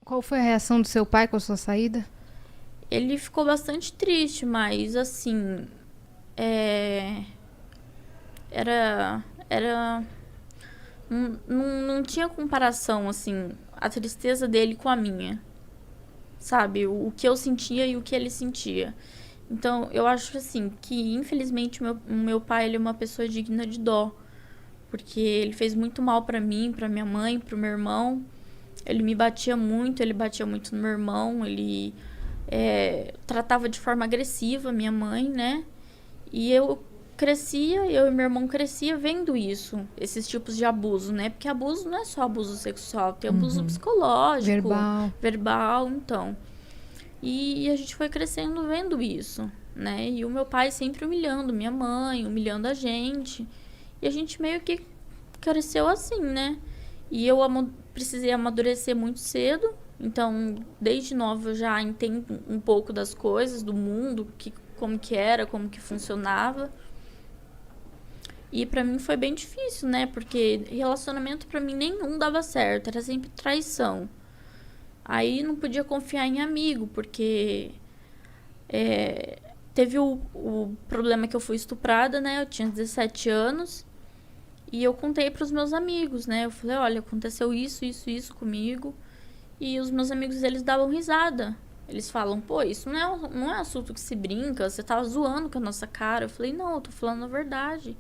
Qual foi a reação do seu pai com a sua saída? Ele ficou bastante triste, mas assim, é, era não tinha comparação, assim, a tristeza dele com a minha, sabe? O que eu sentia e o que ele sentia. Então, eu acho, assim, que infelizmente o meu pai, ele é uma pessoa digna de dó, porque ele fez muito mal pra mim, pra minha mãe, pro meu irmão. Ele me batia muito, ele batia muito no meu irmão, ele tratava de forma agressiva minha mãe, né? E eu e meu irmão crescia vendo isso, esses tipos de abuso, né? Porque abuso não é só abuso sexual, tem abuso psicológico, verbal, então. E a gente foi crescendo vendo isso, né? E o meu pai sempre humilhando minha mãe, humilhando a gente. E a gente meio que cresceu assim, né? E eu precisei amadurecer muito cedo. Então, desde nova eu já entendo um pouco das coisas, do mundo, como que era, como que funcionava. E pra mim foi bem difícil, né? Porque relacionamento pra mim nenhum dava certo, era sempre traição. Aí não podia confiar em amigo, porque teve o problema que eu fui estuprada, né? Eu tinha 17 anos. E eu contei pros meus amigos, né? Eu falei, olha, aconteceu isso, isso, isso comigo. E os meus amigos, eles davam risada. Eles falam, pô, isso não é assunto que se brinca, você tava zoando com a nossa cara. Eu falei, não, eu tô falando a verdade.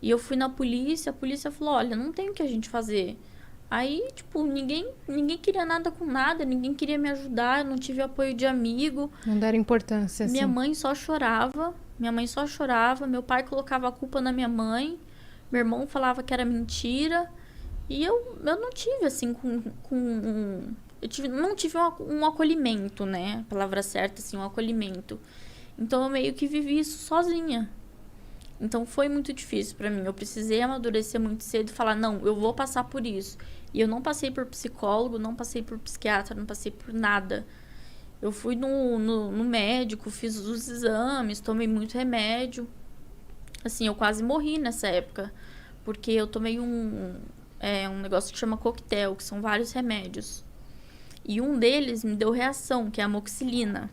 E eu fui na polícia, a polícia falou, olha, não tem o que a gente fazer. Aí, tipo, ninguém queria nada com nada, ninguém queria me ajudar, eu não tive apoio de amigo. Não deram importância, assim. Minha mãe só chorava, meu pai colocava a culpa na minha mãe, meu irmão falava que era mentira. E eu não tive, assim, não tive um acolhimento, né? A palavra certa, assim, um acolhimento. Então, eu meio que vivi isso sozinha. Então, foi muito difícil pra mim. Eu precisei amadurecer muito cedo e falar, não, eu vou passar por isso. E eu não passei por psicólogo, não passei por psiquiatra, não passei por nada. Eu fui no médico, fiz os exames, tomei muito remédio. Assim, eu quase morri nessa época. Porque eu tomei um negócio que chama coquetel, que são vários remédios. E um deles me deu reação, que é a amoxicilina.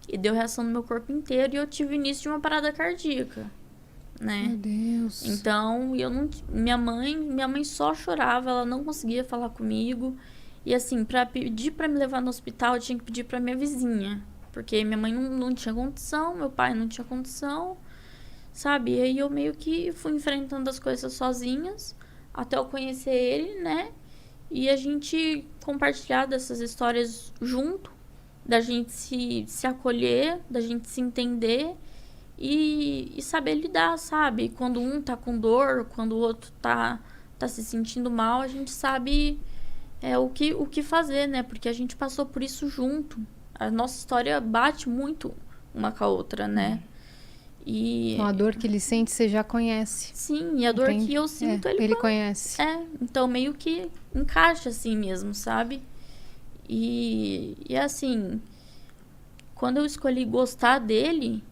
E deu reação no meu corpo inteiro e eu tive início de uma parada cardíaca, né? Meu Deus. Então, minha mãe só chorava, ela não conseguia falar comigo. E assim, pra pedir pra me levar no hospital, eu tinha que pedir pra minha vizinha. Porque minha mãe não tinha condição, meu pai não tinha condição, sabe? E aí eu meio que fui enfrentando as coisas sozinhas, até eu conhecer ele, né? E a gente compartilhar dessas histórias junto, da gente se acolher, da gente se entender e saber lidar, sabe? Quando um tá com dor, quando o outro tá se sentindo mal, a gente sabe o que fazer, né? Porque a gente passou por isso junto. A nossa história bate muito uma com a outra, né? Então, a dor que ele sente, você já conhece. Sim, e a dor que eu sinto, ele conhece. Então meio que encaixa assim mesmo, sabe? E assim, quando eu escolhi gostar dele,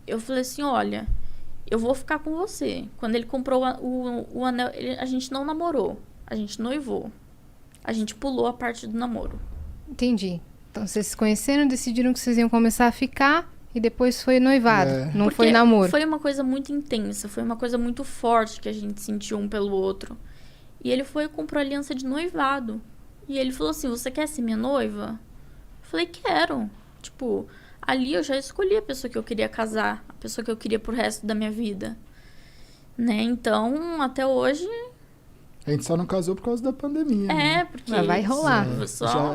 eu falei assim, olha, eu vou ficar com você. Quando ele comprou o anel, a gente não namorou, a gente noivou. A gente pulou a parte do namoro. Entendi. Então, vocês se conheceram, decidiram que vocês iam começar a ficar... E depois foi noivado, não porque foi namoro. Foi uma coisa muito intensa, foi uma coisa muito forte que a gente sentiu um pelo outro. E ele foi e comprou aliança de noivado. E ele falou assim, você quer ser minha noiva? Eu falei, quero. Tipo, ali eu já escolhi a pessoa que eu queria casar, a pessoa que eu queria pro resto da minha vida. Né? Então, até hoje... A gente só não casou por causa da pandemia. Porque... Mas vai rolar. Só...